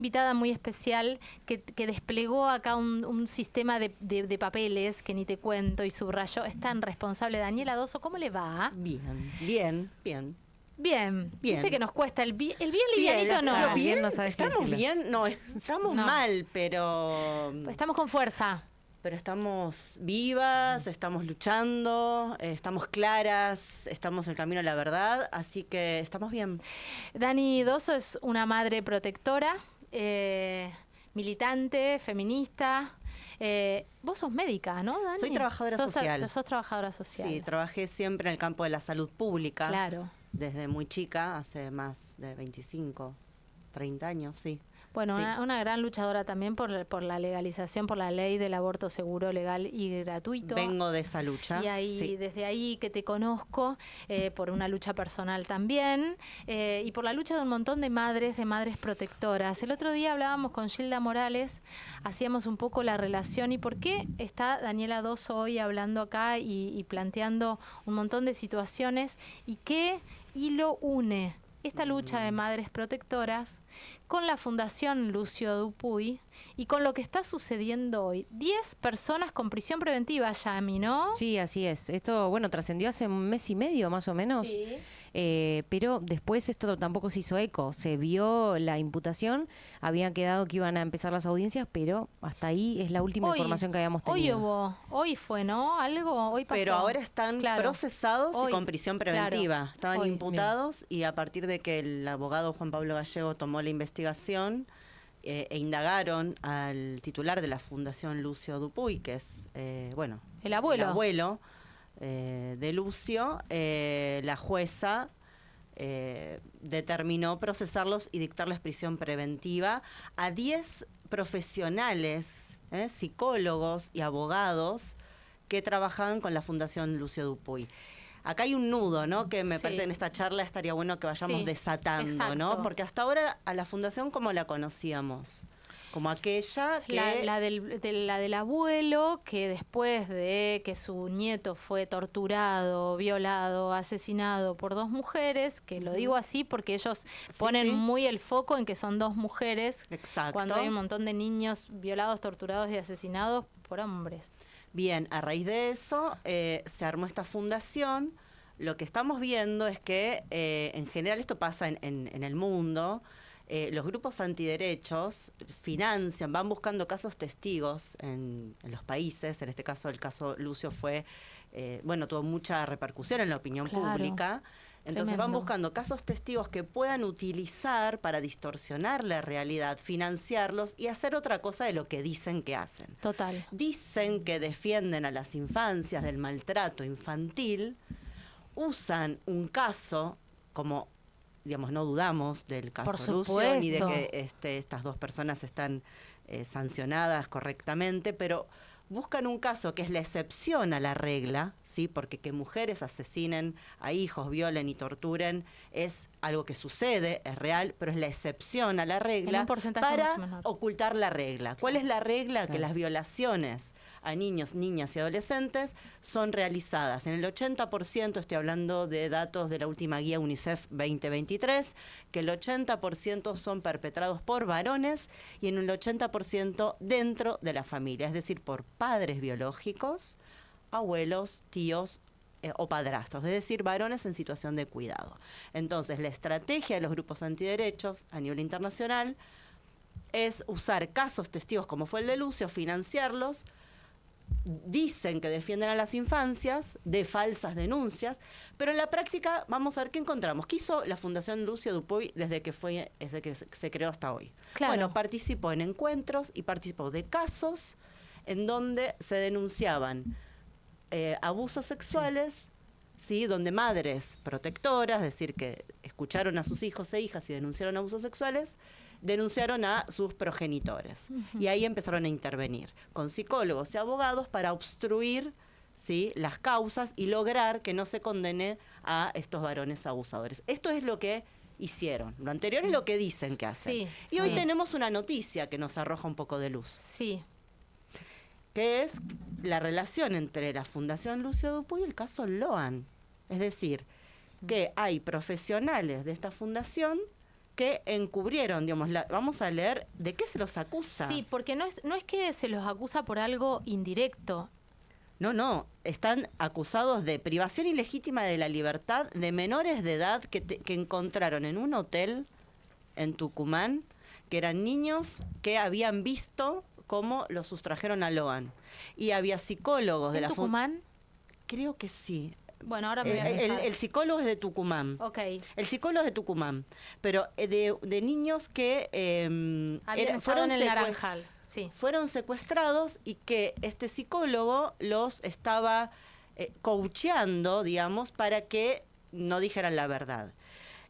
Invitada muy especial que desplegó acá un sistema de papeles que ni te cuento y subrayó. Es tan responsable. Daniela Dosso, ¿cómo le va? Bien. Bien. Viste que nos cuesta el bien Bien, livianito, no. bien, no sabes ¿estamos decirlo. bien? No, estamos No. mal, pero Estamos con fuerza. estamos vivas, estamos luchando, estamos claras, estamos en el camino a la verdad, así que estamos bien. Dani Dosso es una madre protectora, militante, feminista. Vos sos médica, ¿no, Dani? Soy trabajadora social. Sos trabajadora social. Sí, trabajé siempre en el campo de la salud pública. Claro. Desde muy chica, hace más de 25, 30 años, sí. Bueno, Sí. una gran luchadora también por la legalización, por la ley del aborto seguro, legal y gratuito. Vengo de esa lucha. Y ahí, sí. desde ahí que te conozco, por una lucha personal también, y por la lucha de un montón de madres protectoras. El otro día hablábamos con Gilda Morales, hacíamos un poco la relación y por qué está Daniela Dosso hoy hablando acá y planteando un montón de situaciones y qué hilo une esta lucha de madres protectoras con la Fundación Lucio Dupuy y con lo que está sucediendo hoy. 10 personas con prisión preventiva, Yami, ¿no? Sí, así es. Esto, bueno, trascendió hace un mes y medio más o menos, Sí. pero después esto tampoco se hizo eco. Se vio la imputación, había quedado que iban a empezar las audiencias, pero hasta ahí es la última información que habíamos tenido. Hoy fue, ¿no? Algo, hoy pasó. Pero ahora están Claro. procesados Hoy, y con prisión preventiva. claro. Estaban Hoy. imputados y a partir de que el abogado Juan Pablo Gallego tomó la investigación e indagaron al titular de la Fundación Lucio Dupuy, que es, El abuelo. el abuelo de Lucio, la jueza determinó procesarlos y dictarles prisión preventiva a 10 profesionales, psicólogos y abogados que trabajaban con la Fundación Lucio Dupuy. Acá hay un nudo, ¿no? Que me Sí. parece que en esta charla estaría bueno que vayamos Sí, desatando, exacto. ¿no? Porque hasta ahora a la Fundación, ¿cómo la conocíamos? Como aquella que... La del abuelo, que después de que su nieto fue torturado, violado, asesinado por 2 mujeres, que lo digo así porque ellos ponen sí. muy el foco en que son 2 mujeres, Exacto. cuando hay un montón de niños violados, torturados y asesinados por hombres. Bien, a raíz de eso se armó esta fundación. Lo que estamos viendo es que en general esto pasa en el mundo. Los grupos antiderechos financian, van buscando casos testigos en los países. En este caso, el caso Lucio fue, tuvo mucha repercusión en la opinión Claro. pública. Entonces Tremendo. van buscando casos testigos que puedan utilizar para distorsionar la realidad, financiarlos y hacer otra cosa de lo que dicen que hacen. Total. Dicen que defienden a las infancias del maltrato infantil, usan un caso como, digamos, no dudamos del Por caso Lucio ni de supuesto. que estas 2 personas están sancionadas correctamente, pero buscan un caso que es la excepción a la regla, ¿sí? Porque que mujeres asesinen a hijos, violen y torturen es algo que sucede, es real, pero es la excepción a la En regla un porcentaje para mucho menor. ocultar la regla. ¿Cuál es la regla? Que Claro. las violaciones a niños, niñas y adolescentes son realizadas en el 80%, estoy hablando de datos de la última guía UNICEF 2023, que el 80% son perpetrados por varones y en el 80% dentro de la familia, es decir, por padres biológicos, abuelos, tíos o padrastros, es decir, varones en situación de cuidado. Entonces, la estrategia de los grupos antiderechos a nivel internacional es usar casos testigos como fue el de Lucio, financiarlos. Dicen que defienden a las infancias de falsas denuncias, pero en la práctica vamos a ver qué encontramos. ¿Qué hizo la Fundación Lucio Dupuy desde que se creó hasta hoy? Claro. Bueno, participó en encuentros y participó de casos en donde se denunciaban abusos sexuales, ¿sí? Donde madres protectoras, es decir, que escucharon a sus hijos e hijas y denunciaron abusos sexuales, denunciaron a sus progenitores. Y ahí empezaron a intervenir con psicólogos y abogados para obstruir, ¿sí?, las causas y lograr que no se condene a estos varones abusadores. Esto es lo que hicieron. Lo anterior es lo que dicen que hacen. Sí, y hoy sí. tenemos una noticia que nos arroja un poco de luz, Sí. que es la relación entre la Fundación Lucio Dupuy y el caso Loan. Es decir, que hay profesionales de esta fundación que encubrieron, digamos, vamos a leer de qué se los acusa. Sí, porque no es que se los acusa por algo indirecto. No, están acusados de privación ilegítima de la libertad de menores de edad que encontraron en un hotel en Tucumán, que eran niños que habían visto cómo los sustrajeron a Loan. Y había psicólogos de la Tucumán? Creo que sí. Bueno, ahora me voy a fijar. El psicólogo es de Tucumán. Ok. El psicólogo es de Tucumán. Pero de niños que fueron en el Naranjal. Sí. Fueron secuestrados y que este psicólogo los estaba coacheando, digamos, para que no dijeran la verdad.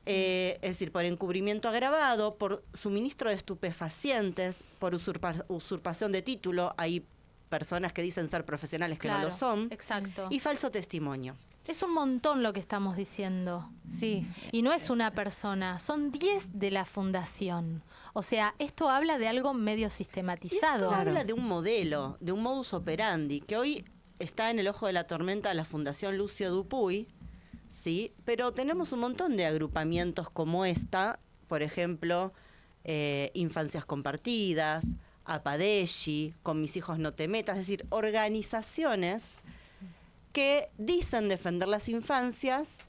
Es decir, por encubrimiento agravado, por suministro de estupefacientes, por usurpación de título, hay personas que dicen ser profesionales que no lo son, exacto. Y falso testimonio. Es un montón lo que estamos diciendo. Sí. Y no es una persona, son 10 de la fundación. O sea, esto habla de algo medio sistematizado. Esto habla de un modelo, de un modus operandi, que hoy está en el ojo de la tormenta la Fundación Lucio Dupuy, ¿sí? Pero tenemos un montón de agrupamientos como esta, por ejemplo, Infancias Compartidas, Apadeshi, Con Mis Hijos No Te Metas, es decir, organizaciones que dicen defender las infancias,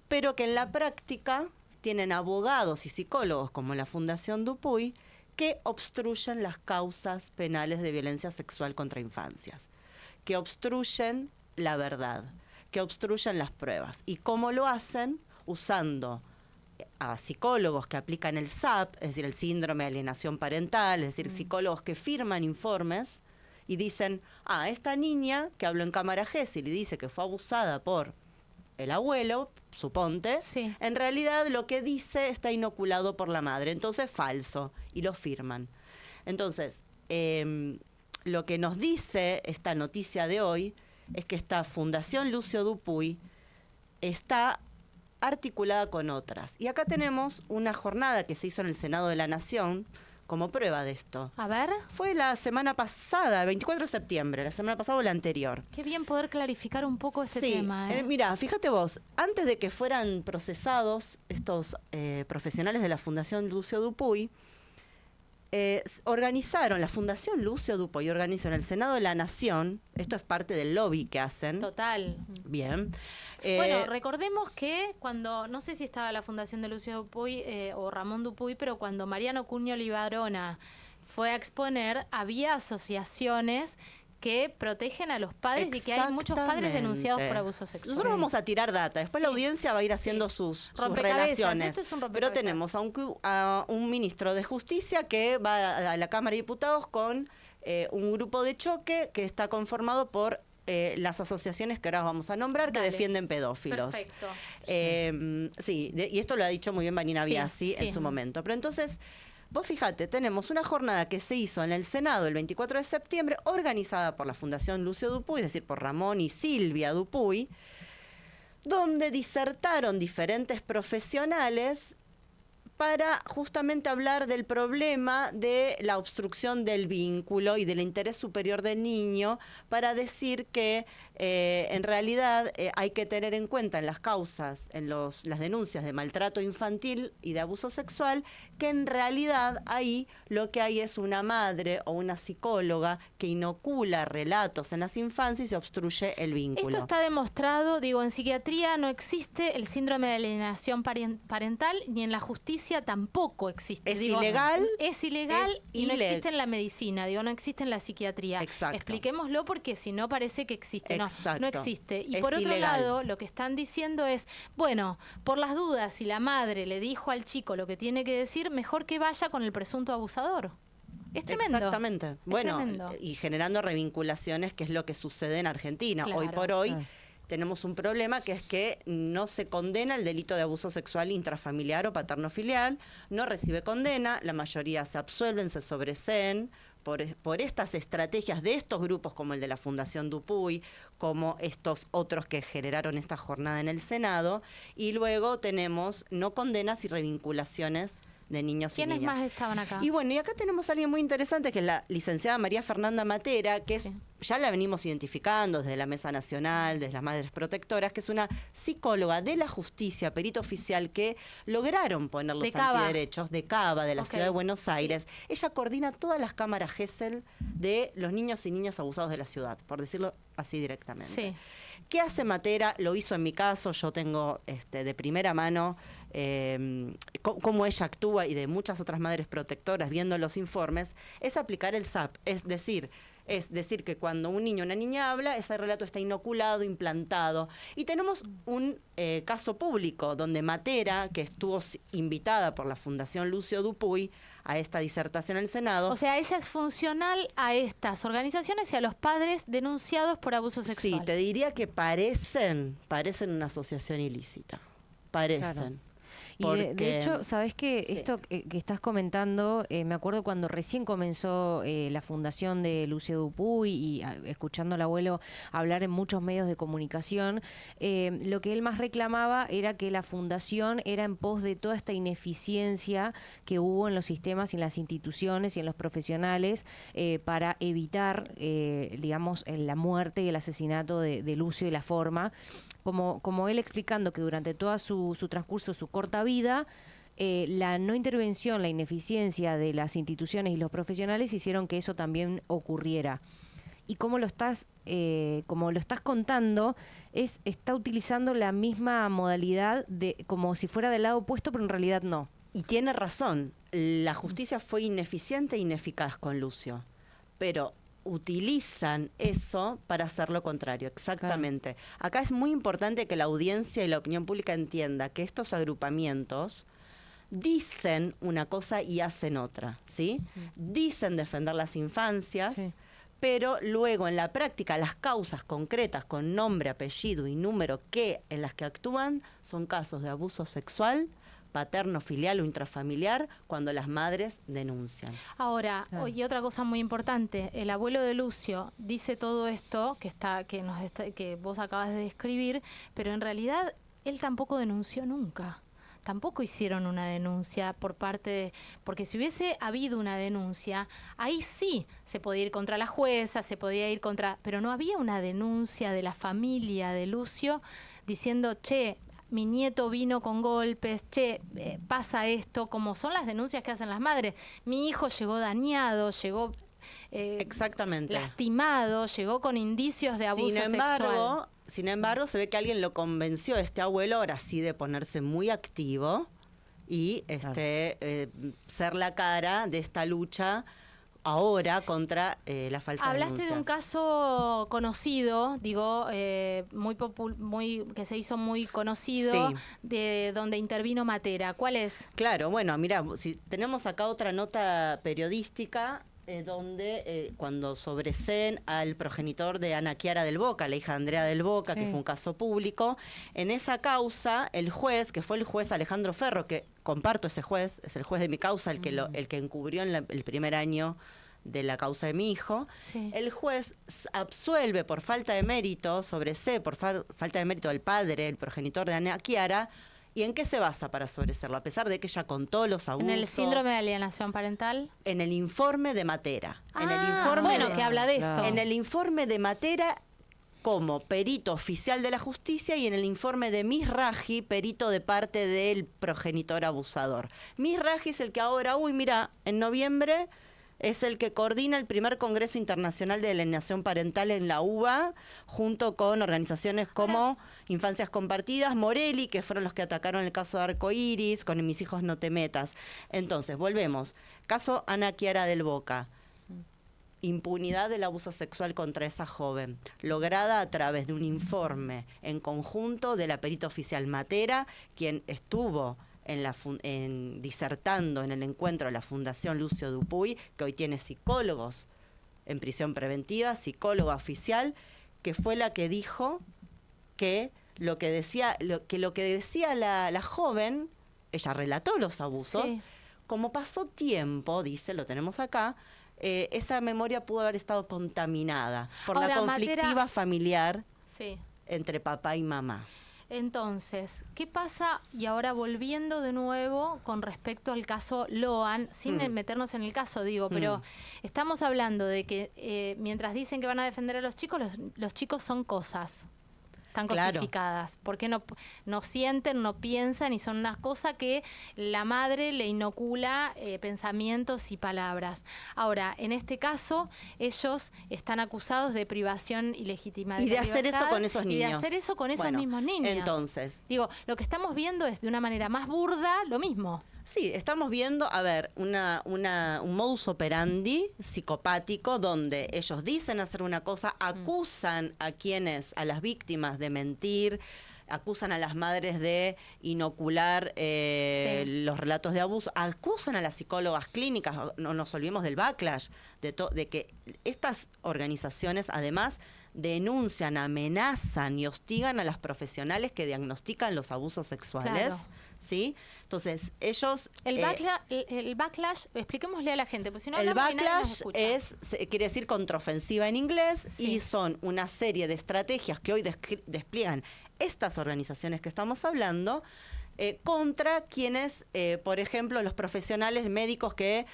pero que en la práctica tienen abogados y psicólogos como la Fundación Dupuy que obstruyen las causas penales de violencia sexual contra infancias, que obstruyen la verdad, que obstruyen las pruebas. ¿Y cómo lo hacen? Usando a psicólogos que aplican el SAP, es decir, el síndrome de alienación parental, es decir, psicólogos que firman informes y dicen, esta niña que habló en cámara Gesell y dice que fue abusada por el abuelo, suponte, sí, en realidad lo que dice está inoculado por la madre, entonces falso, y lo firman. Entonces, lo que nos dice esta noticia de hoy es que esta Fundación Lucio Dupuy está articulada con otras. Y acá tenemos una jornada que se hizo en el Senado de la Nación como prueba de esto. A ver. Fue la semana pasada, 24 de septiembre, la semana pasada o la anterior. Qué bien poder clarificar un poco ese tema. Mira, fíjate vos, antes de que fueran procesados estos profesionales de la Fundación Lucio Dupuy, organizaron, la Fundación Lucio Dupuy organizó en el Senado de la Nación, esto es parte del lobby que hacen. Total. Bien. Bueno, recordemos que cuando, no sé si estaba la Fundación de Lucio Dupuy o Ramón Dupuy, pero cuando Mariano Cuño Libarona fue a exponer, había asociaciones que protegen a los padres y que hay muchos padres denunciados por abuso sexual. Nosotros vamos a tirar data, después la audiencia va a ir haciendo sus relaciones. Esto es un pero tenemos a un ministro de Justicia que va a la Cámara de Diputados con un grupo de choque que está conformado por las asociaciones que ahora vamos a nombrar que defienden pedófilos. Perfecto. Y esto lo ha dicho muy bien Vanina Biasi en su momento. Pero entonces, vos fíjate, tenemos una jornada que se hizo en el Senado el 24 de septiembre, organizada por la Fundación Lucio Dupuy, es decir, por Ramón y Silvia Dupuy, donde disertaron diferentes profesionales para justamente hablar del problema de la obstrucción del vínculo y del interés superior del niño, para decir que en realidad hay que tener en cuenta en las causas, en las denuncias de maltrato infantil y de abuso sexual, que en realidad ahí lo que hay es una madre o una psicóloga que inocula relatos en las infancias y se obstruye el vínculo. Esto está demostrado, digo, en psiquiatría no existe el síndrome de alienación parental, ni en la justicia tampoco existe. Es ilegal. Es ilegal y no existe en la medicina, digo, no existe en la psiquiatría. Exacto. Expliquémoslo porque si no parece que existe. No existe. Y es por otro ilegal. lado, lo que están diciendo es, bueno, por las dudas, si la madre le dijo al chico lo que tiene que decir, mejor que vaya con el presunto abusador. Es tremendo. Exactamente. Y generando revinculaciones, que es lo que sucede en Argentina. Claro. Hoy por hoy tenemos un problema, que es que no se condena el delito de abuso sexual intrafamiliar o paterno-filial, no recibe condena, la mayoría se absuelven, se sobreseen por estas estrategias de estos grupos como el de la Fundación Dupuy, como estos otros que generaron esta jornada en el Senado, y luego tenemos no condenas y revinculaciones de niños y niñas. ¿Quiénes más estaban acá? Y bueno, y acá tenemos a alguien muy interesante, que es la licenciada María Fernanda Matera, que es, ya la venimos identificando desde la Mesa Nacional, desde las Madres Protectoras, que es una psicóloga de la justicia, perito oficial, que lograron poner los antiderechos de Cava, de la ciudad de Buenos Aires. Ella coordina todas las cámaras GESEL de los niños y niñas abusados de la ciudad, por decirlo así directamente. Sí. ¿Qué hace Matera? Lo hizo en mi caso, yo tengo de primera mano cómo ella actúa, y de muchas otras madres protectoras viendo los informes, es aplicar el SAP, es decir que cuando un niño o una niña habla, ese relato está inoculado, implantado. Y tenemos un caso público donde Matera, que estuvo invitada por la Fundación Lucio Dupuy a esta disertación en el Senado. O sea, ella es funcional a estas organizaciones y a los padres denunciados por abuso sexual. Sí, te diría que parecen una asociación ilícita. Parecen. Claro. Y de hecho, ¿sabés qué? Sí. Esto que estás comentando, me acuerdo cuando recién comenzó la fundación de Lucio Dupuy y escuchando al abuelo hablar en muchos medios de comunicación, lo que él más reclamaba era que la fundación era en pos de toda esta ineficiencia que hubo en los sistemas y en las instituciones y en los profesionales para evitar, digamos, la muerte y el asesinato de Lucio y la forma. Como él explicando que durante todo su transcurso, su corta vida, la no intervención, la ineficiencia de las instituciones y los profesionales hicieron que eso también ocurriera. Y como lo estás contando, está utilizando la misma modalidad como si fuera del lado opuesto, pero en realidad no. Y tiene razón, la justicia fue ineficiente e ineficaz con Lucio, pero utilizan eso para hacer lo contrario, exactamente. Claro. Acá es muy importante que la audiencia y la opinión pública entienda que estos agrupamientos dicen una cosa y hacen otra, ¿sí? Dicen defender las infancias, pero luego en la práctica las causas concretas con nombre, apellido y número en las que actúan son casos de abuso sexual, paterno, filial o intrafamiliar, cuando las madres denuncian. Ahora, y otra cosa muy importante, el abuelo de Lucio dice todo esto que vos acabas de describir, pero en realidad él tampoco denunció nunca. Tampoco hicieron una denuncia porque si hubiese habido una denuncia, ahí sí se podía ir contra la jueza, pero no había una denuncia de la familia de Lucio diciendo, che, mi nieto vino con golpes, pasa esto, como son las denuncias que hacen las madres. Mi hijo llegó dañado, llegó exactamente lastimado, llegó con indicios de abuso sexual. Sin embargo, se ve que alguien lo convenció a este abuelo ahora sí de ponerse muy activo y ser la cara de esta lucha ahora contra la falsa denuncia. Hablaste de un caso conocido, que se hizo muy conocido, de donde intervino Matera. ¿Cuál es? Claro, bueno, mira, si tenemos acá otra nota periodística donde cuando sobreseen al progenitor de Ana Chiara del Boca, la hija de Andrea del Boca, que fue un caso público, en esa causa el juez, que fue el juez Alejandro Ferro, que comparto ese juez, es el juez de mi causa, el que encubrió en el primer año de la causa de mi hijo, el juez absuelve por falta de mérito, por falta de mérito del padre, el progenitor de Ana Chiara. ¿Y en qué se basa para sobreseerlo? A pesar de que ella contó los abusos. ¿En el síndrome de alienación parental? En el informe de Matera. Que habla de esto. En el informe de Matera como perito oficial de la justicia y en el informe de Misraji, perito de parte del progenitor abusador. Misraji es el que ahora, en noviembre es el que coordina el primer Congreso Internacional de Alienación Parental en la UBA, junto con organizaciones como Infancias Compartidas, Morelli, que fueron los que atacaron el caso de Arcoiris, con Mis hijos no te metas. Entonces, volvemos. Caso Ana Chiara del Boca. Impunidad del abuso sexual contra esa joven, lograda a través de un informe en conjunto de la perita oficial Matera, quien estuvo disertando en el encuentro de la Fundación Lucio Dupuy, que hoy tiene psicólogos en prisión preventiva, psicóloga oficial, que fue la que dijo que lo que decía la joven, ella relató los abusos, como pasó tiempo, dice, lo tenemos acá, esa memoria pudo haber estado contaminada por la conflictiva familiar entre papá y mamá. Entonces, ¿qué pasa? Y ahora volviendo de nuevo con respecto al caso Loan, sin meternos en el caso, digo, pero estamos hablando de que mientras dicen que van a defender a los chicos, los chicos son cosas. Están cosificadas, porque no sienten, no piensan y son una cosa que la madre le inocula pensamientos y palabras. Ahora, en este caso, ellos están acusados de privación ilegítima de y de libertad, hacer eso con esos niños. Y de hacer eso con esos mismos niños. Entonces, digo, lo que estamos viendo es de una manera más burda lo mismo. Sí, estamos viendo, a ver, un modus operandi psicopático donde ellos dicen hacer una cosa, acusan a las víctimas de mentir, acusan a las madres de inocular los relatos de abuso, acusan a las psicólogas clínicas, no nos olvidemos del backlash, de que estas organizaciones además denuncian, amenazan y hostigan a las profesionales que diagnostican los abusos sexuales, ¿sí? Entonces, ellos... El backlash, expliquémosle a la gente, porque si no el backlash quiere decir contraofensiva en inglés, y son una serie de estrategias que hoy despliegan estas organizaciones que estamos hablando contra quienes, por ejemplo, los profesionales médicos que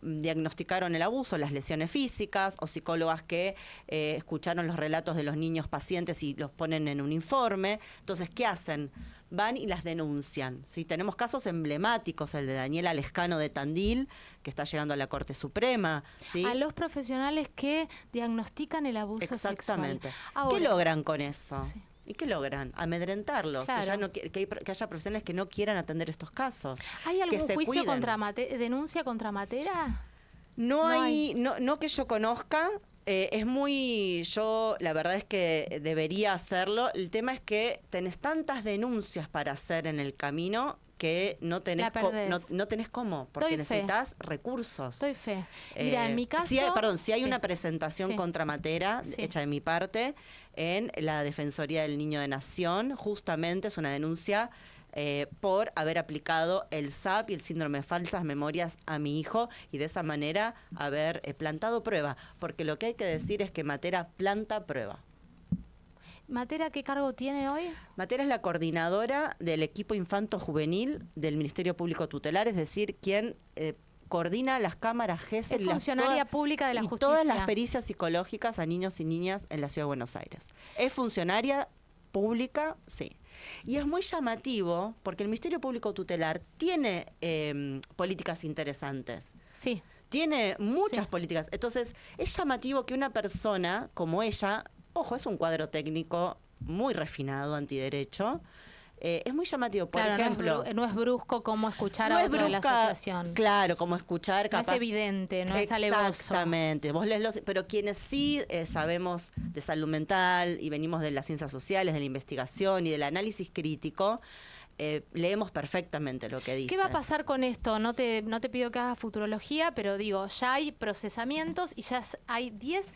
diagnosticaron el abuso, las lesiones físicas, o psicólogas que escucharon los relatos de los niños pacientes y los ponen en un informe. Entonces, ¿qué hacen? Van y las denuncian. ¿Sí? Tenemos casos emblemáticos, el de Daniela Lescano de Tandil, que está llegando a la Corte Suprema. ¿Sí? A los profesionales que diagnostican el abuso Exactamente. sexual. Ahora, ¿qué logran con eso? Sí. ¿Y qué logran? Amedrentarlos, claro. que haya profesionales que no quieran atender estos casos. ¿Hay algún juicio denuncia contra Matera? No que yo conozca. La verdad es que debería hacerlo. El tema es que tenés tantas denuncias para hacer en el camino que no tenés cómo, porque necesitas recursos. Doy fe. Mira, en mi caso... Si hay una presentación contra Matera, hecha de mi parte, en la Defensoría del Niño de Nación, justamente es una denuncia por haber aplicado el SAP y el síndrome de falsas memorias a mi hijo y de esa manera haber plantado prueba, porque lo que hay que decir es que Matera planta prueba. ¿Matera qué cargo tiene hoy? Matera es la coordinadora del equipo infanto-juvenil del Ministerio Público Tutelar, es decir, quien coordina las cámaras GESEL. Es funcionaria pública de la justicia. Todas las pericias psicológicas a niños y niñas en la Ciudad de Buenos Aires. Es funcionaria pública, sí. Y es muy llamativo porque el Ministerio Público Tutelar tiene políticas interesantes. Sí. Tiene muchas políticas. Entonces, es llamativo que una persona como ella, ojo, es un cuadro técnico muy refinado, antiderecho, es muy llamativo. Por ejemplo, no es brusco como escuchar a otro de la asociación. Claro, como escuchar capaz. No es evidente, no es alevoso. Exactamente. Vos lees pero quienes sí sabemos de salud mental y venimos de las ciencias sociales, de la investigación y del análisis crítico, leemos perfectamente lo que dice. ¿Qué va a pasar con esto? No te pido que hagas futurología, pero digo, ya hay procesamientos y ya hay 10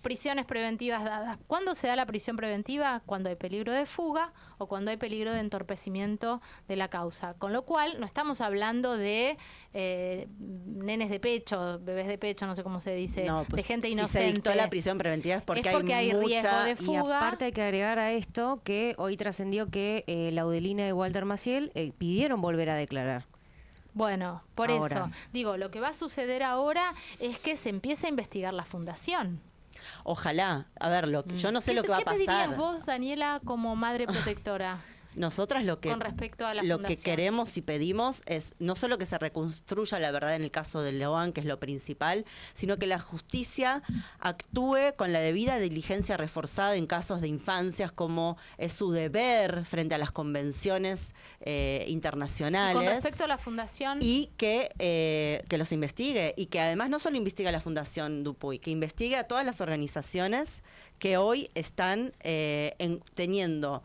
prisiones preventivas dadas. ¿Cuándo se da la prisión preventiva? Cuando hay peligro de fuga o cuando hay peligro de entorpecimiento de la causa. Con lo cual, no estamos hablando de nenes de pecho, bebés de pecho, no sé cómo se dice, de gente inocente. Si se dictó la prisión preventiva es porque hay riesgo de fuga. Y aparte hay que agregar a esto que hoy trascendió que Laudelina y Walter Maciel pidieron volver a declarar. Bueno, por eso, digo, lo que va a suceder ahora es que se empiece a investigar la fundación. Ojalá. A ver, yo no sé lo que va a pasar. ¿Qué pedirías vos, Daniela, como madre protectora? Nosotras con respecto a la fundación, que queremos y pedimos es no solo que se reconstruya la verdad en el caso de Loan, que es lo principal, sino que la justicia actúe con la debida diligencia reforzada en casos de infancias, como es su deber frente a las convenciones internacionales. Y con respecto a la fundación. Y que los investigue, y que además no solo investigue a la Fundación Dupuy, que investigue a todas las organizaciones que hoy están teniendo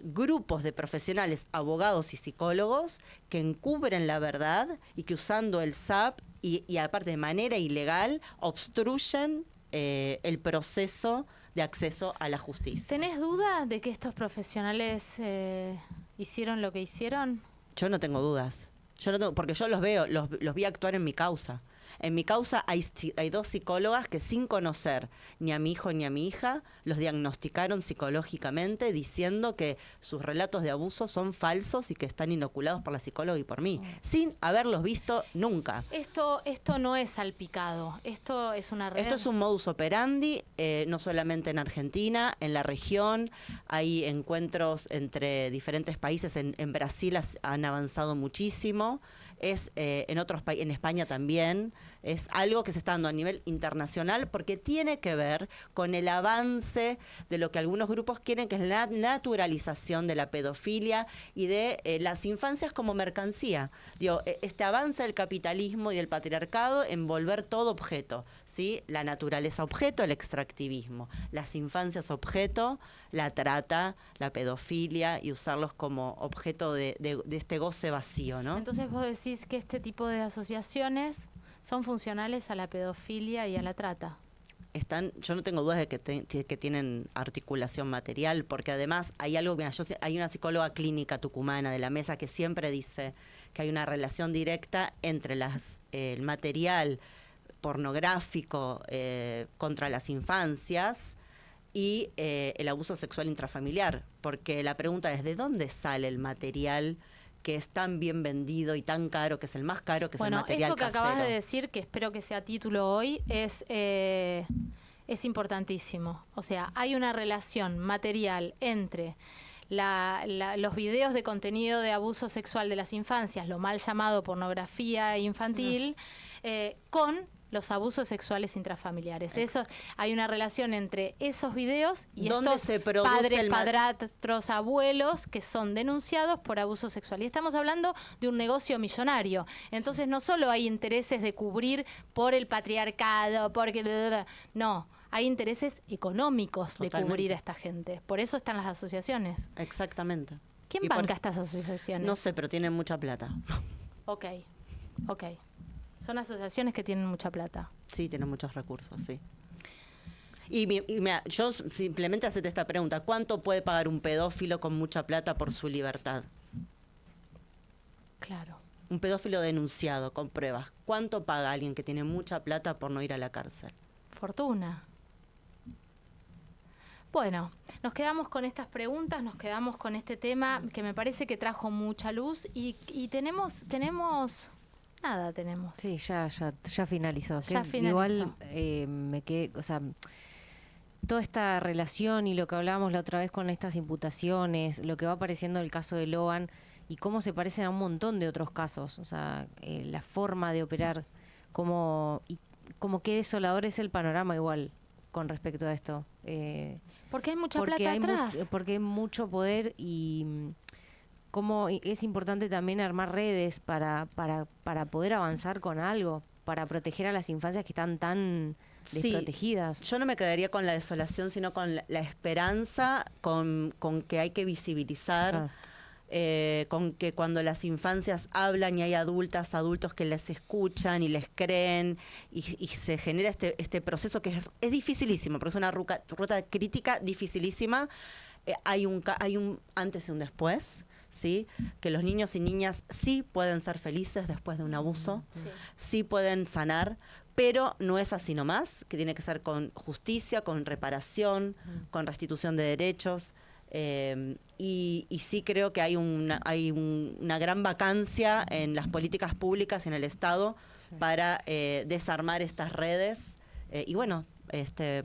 grupos de profesionales, abogados y psicólogos que encubren la verdad y que usando el SAP y aparte de manera ilegal obstruyen el proceso de acceso a la justicia. ¿Tenés duda de que estos profesionales hicieron lo que hicieron? Yo no tengo dudas. Porque yo los vi actuar en mi causa. En mi causa hay 2 psicólogas que sin conocer ni a mi hijo ni a mi hija los diagnosticaron psicológicamente diciendo que sus relatos de abuso son falsos y que están inoculados por la psicóloga y por mí, sin haberlos visto nunca. Esto no es salpicado, esto es una red. Esto es un modus operandi, no solamente en Argentina, en la región, hay encuentros entre diferentes países, en Brasil han avanzado muchísimo, en otros países, en España también, es algo que se está dando a nivel internacional porque tiene que ver con el avance de lo que algunos grupos quieren, que es la naturalización de la pedofilia y de las infancias como mercancía. Digo, este avance del capitalismo y del patriarcado en volver todo objeto, ¿sí? La naturaleza objeto, el extractivismo, las infancias objeto, la trata, la pedofilia y usarlos como objeto de este goce vacío, ¿no? Entonces vos decís que este tipo de asociaciones son funcionales a la pedofilia y a la trata. Yo no tengo dudas de que tienen articulación material, porque además hay algo, hay una psicóloga clínica tucumana de la mesa que siempre dice que hay una relación directa entre el material pornográfico contra las infancias y el abuso sexual intrafamiliar, porque la pregunta es, ¿de dónde sale el material que es tan bien vendido y tan caro, que es el más caro, que es el material esto que casero? acabas de decir, que espero que sea título hoy, es importantísimo. O sea, hay una relación material entre los videos de contenido de abuso sexual de las infancias, lo mal llamado pornografía infantil, con los abusos sexuales intrafamiliares. Eso, hay una relación entre esos videos y estos padres, padrastros, abuelos que son denunciados por abuso sexual. Y estamos hablando de un negocio millonario. Entonces no solo hay intereses de cubrir por el patriarcado, no, hay intereses económicos de cubrir a esta gente. Por eso están las asociaciones. Exactamente. ¿Quién banca estas asociaciones? No sé, pero tienen mucha plata. Ok. Son asociaciones que tienen mucha plata. Sí, tienen muchos recursos, sí. Y mira, yo simplemente hacerte esta pregunta. ¿Cuánto puede pagar un pedófilo con mucha plata por su libertad? Claro. Un pedófilo denunciado, con pruebas. ¿Cuánto paga alguien que tiene mucha plata por no ir a la cárcel? Fortuna. Bueno, nos quedamos con estas preguntas, nos quedamos con este tema que me parece que trajo mucha luz y tenemos... Nada tenemos. Sí, ya finalizó. Ya finalizó. Igual me quedé, o sea, toda esta relación y lo que hablábamos la otra vez con estas imputaciones, lo que va apareciendo en el caso de Logan y cómo se parecen a un montón de otros casos, o sea, la forma de operar, como qué desolador es el panorama igual con respecto a esto. Porque hay mucha plata atrás. Porque hay mucho poder y cómo es importante también armar redes para poder avanzar con algo, para proteger a las infancias que están tan desprotegidas. Yo no me quedaría con la desolación, sino con la esperanza, con que hay que visibilizar, con que cuando las infancias hablan y hay adultos que les escuchan y les creen y se genera este proceso que es dificilísimo, porque es una ruta crítica dificilísima, hay un antes y un después. ¿Sí? Que los niños y niñas sí pueden ser felices después de un abuso, sí pueden sanar, pero no es así nomás, que tiene que ser con justicia, con reparación, con restitución de derechos, y sí creo que hay una gran vacancia en las políticas públicas y en el Estado para desarmar estas redes, y bueno,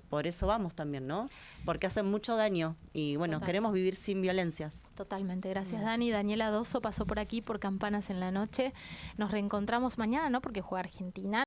por eso vamos también, ¿no? Porque hacen mucho daño y bueno, queremos vivir sin violencias. Totalmente, gracias Dani. Daniela Dosso pasó por aquí por Campanas en la Noche. Nos reencontramos mañana, ¿no? Porque juega Argentina.